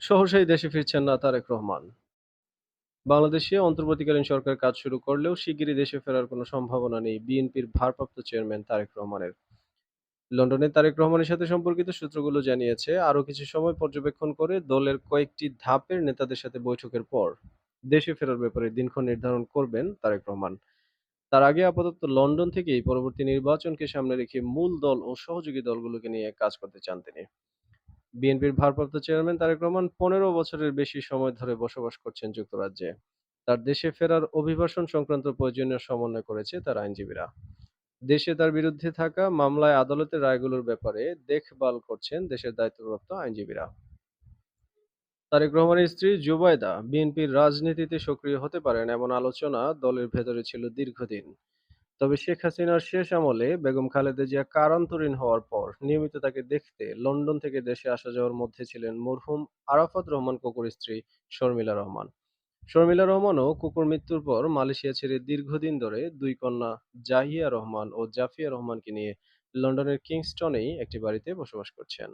সহসাই দেশে ফিরছেন না তারেক রহমান। বাংলাদেশে অন্তর্বর্তীকালীন সরকার কাজ শুরু করলেও শিগগিরই দেশে ফেরার কোনো সম্ভাবনা নেই বিএনপির ভারপ্রাপ্ত চেয়ারম্যান তারেক রহমানের। লন্ডনে তারেক রহমানের সাথে সম্পর্কিত সূত্রগুলো জানিয়েছে, আরও কিছু সময় পর্যবেক্ষণ করে দলের কয়েকটি ধাপের নেতাদের সাথে বৈঠকের পর দেশে ফেরার ব্যাপারে দিনক্ষণ নির্ধারণ করবেন তারেক রহমান। তার আগে আপাতত লন্ডন থেকেই পরবর্তী নির্বাচনকে সামনে রেখে মূল দল ও সহযোগী দলগুলোকে নিয়ে কাজ করতে চান তিনি। বিএনপির ভারপ্রাপ্ত চেয়ারম্যান তারেক রহমান ১৫ বছরের বেশি সময় ধরে বসবাস করছেন যুক্তরাজ্যে। তার দেশে ফেরার অভিবাসন সংক্রান্ত প্রয়োজনীয় সমন্বয় করেছে তার আইনজীবীরা। দেশে তার বিরুদ্ধে থাকা মামলায় আদালতের রায়গুলোর ব্যাপারে দেখভাল করছেন দেশের দায়িত্বপ্রাপ্ত আইনজীবীরা। তারেক রহমানের স্ত্রী জুবাইদা বিএনপির রাজনীতিতে সক্রিয় হতে পারেন এমন আলোচনা দলের ভেতরে ছিল দীর্ঘদিন। তবে শেখ হাসিনার শেষ আমলে বেগম খালেদা জিয়া কারান্তরীণ হওয়ার পর নিয়মিত তাকে দেখতে লন্ডন থেকে দেশে আসা যাওয়ার মধ্যে ছিলেন মরহুম আরাফাত রহমান কুকুর স্ত্রী শর্মিলা রহমান। শর্মিলা রহমানও কুকুর মৃত্যুর পর মালয়েশিয়া ছেড়ে দীর্ঘদিন ধরে দুই কন্যা জাহিয়া রহমান ও জাফিয়া রহমানকে নিয়ে লন্ডনের কিংস্টনেই একটি বাড়িতে বসবাস করছেন।